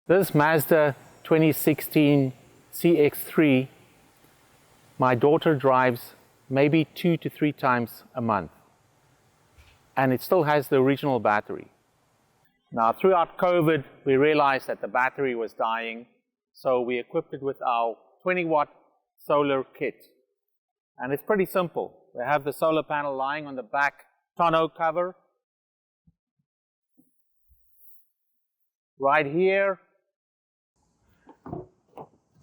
This Mazda 2016 CX3, my daughter drives maybe 2 to 3 times a month, and it still has the original battery. Now, throughout COVID, we realized that the battery was dying, so we equipped it with our 20-watt solar kit. And it's pretty simple. We have the solar panel lying on the back tonneau cover. Right here.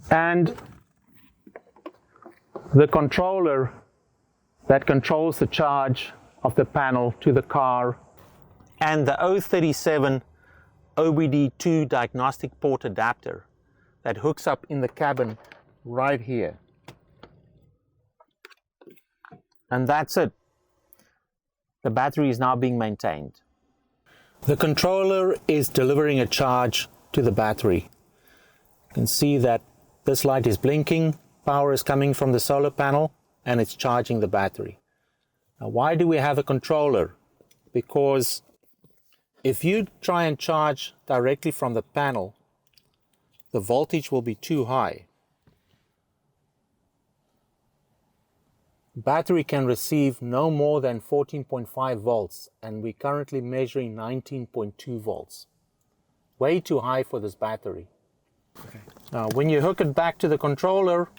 And the controller that controls the charge of the panel to the car, and the 037 OBD2 diagnostic port adapter that hooks up in the cabin right here. And that's it. The battery is now being maintained. The controller is delivering a charge to the battery. You can see that this light is blinking, power is coming from the solar panel, and it's charging the battery. Now, why do we have a controller? Because if you try and charge directly from the panel, the voltage will be too high. Battery can receive no more than 14.5 volts, and we're currently measuring 19.2 volts. Way too high for this battery. Okay. Now, when you hook it back to the controller,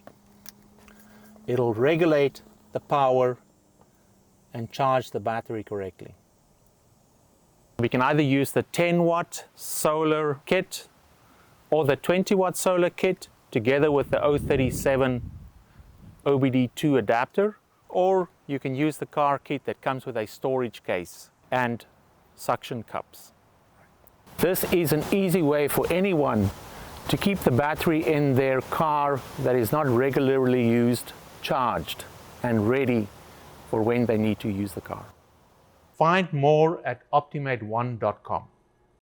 it'll regulate the power and charge the battery correctly. We can either use the 10-watt solar kit or the 20-watt solar kit together with the 037 OBD2 adapter, or you can use the car kit that comes with a storage case and suction cups. This is an easy way for anyone to keep the battery in their car that is not regularly used charged and ready for when they need to use the car. Find more at OptiMate1.com.